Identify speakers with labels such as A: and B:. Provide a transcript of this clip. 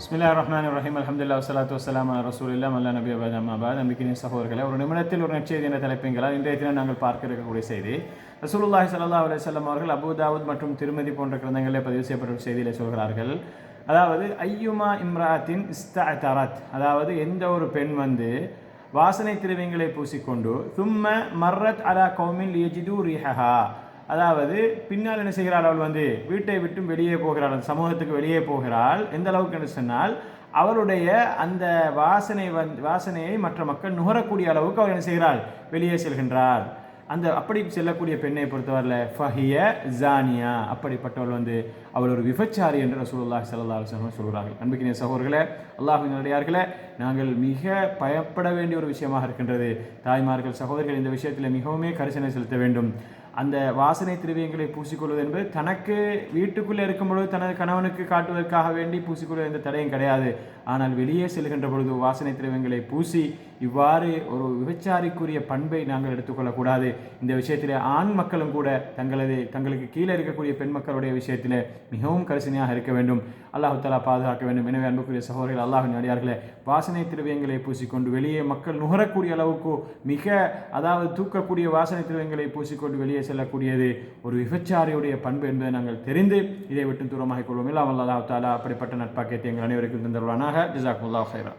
A: பிஸ்மில்லாஹிர்ரஹ்மானிர்ரஹீம் அல்ஹம்துலில்லாஹி வஸ்ஸலாத்து வஸ்ஸலாமு அலா ரசூலில்லாஹி வஅலா நபிய்யி வ அம்மாபாத். நம்பிக்கையின் சகோதரர்களே, ஒரு நிமிடத்தில் ஒரு நற்செய்தி என்ற தலைப்பின்களால் இன்றைய தினம் நாங்கள் பார்க்க இருக்கக்கூடிய செய்தி ரசூலுல்லாஹி ஸல்லல்லாஹு அலைஹி வஸல்லம் அவர்கள் அபூ தாவூத் மற்றும் திருமதி போன்ற கிரந்தங்களில் பதிவு செய்யப்பட்ட செய்தியிலே சொல்கிறார்கள். அதாவது ஐயுமா இம்ராத்தின் இஸ்தஅதரத், அதாவது எந்த ஒரு பெண் வாசனை திரவியங்களை பூசிக்கொண்டு தும்ம மர்ரத் அலா கௌமின் லியஜிது ரீஹஹா, அதாவது பின்னால் என்ன செய்கிறாள், அவள் வீட்டை விட்டு வெளியே போகிறாள், அந்த சமூகத்துக்கு வெளியே போகிறாள். எந்த அளவுக்கு என்று சொன்னால் அவளுடைய அந்த வாசனையை மற்ற மக்கள் நுகரக்கூடிய அளவுக்கு அவள் என்ன செய்கிறாள், வெளியே செல்கின்றாள். அந்த அப்படி செல்லக்கூடிய பெண்ணை பொறுத்தவரையில் ஃபஹிய ஜானியா, அப்படிப்பட்டவள் அவள் ஒரு விபச்சாரி என்று ரசூலுல்லாஹி ஸல்லல்லாஹு அலைஹி வஸல்லம் சொல்கிறார்கள். அன்பிற்கினிய சகோதரர்களே, அல்லாஹ்வின் நல்லடியார்களே, நாங்கள் மிக பயப்பட வேண்டிய ஒரு விஷயமாக இருக்கின்றது. தாய்மார்கள், சகோதரிகள் இந்த விஷயத்தில் மிகவும் கரிசனை செலுத்த வேண்டும். அந்த வாசனை திரவியங்களை பூசிக்கொள்வது என்பது தனக்கு வீட்டுக்குள்ளே இருக்கும் பொழுது தனது கணவனுக்கு காட்டுவதற்காக வேண்டி பூசிக்கொள்வது எந்த தடையும் கிடையாது. ஆனால் வெளியே செல்கின்ற பொழுது வாசனை திரவியங்களை பூசி இவ்வாறு ஒரு விபச்சாரிக்குரிய பண்பை நாங்கள் எடுத்துக்கொள்ளக்கூடாது. இந்த விஷயத்தில் ஆண் மக்களும் கூட தங்களுக்கு கீழே இருக்கக்கூடிய பெண் மக்களுடைய விஷயத்தில் மிகவும் கரிசனையாக இருக்க வேண்டும். அல்லாஹ் தஆலா பாதுகாக்க வேண்டும். எனவே அன்புக்குரிய சகோதரர்கள், அல்லாஹ்வின் அடியார்களே, வாசனை திரவியங்களை பூசிக்கொண்டு வெளியே மக்கள் நுகரக்கூடிய அளவுக்கு அதாவது தூக்கக்கூடிய வாசனை திரவியங்களை பூசிக்கொண்டு வெளியே செல்லக்கூடியது ஒரு விபச்சாரியுடைய பண்பு என்பதை நாங்கள் தெரிந்து இதை விட்டு தூரமாக கொள்வோம். அல்லாஹ் தஆலா அப்படிப்பட்ட நட்பாக்கியத்தை எங்கள் அனைவருக்கும் தந்தருவானாக. ஜஸாக்குமுல்லாஹ் ஹைரா.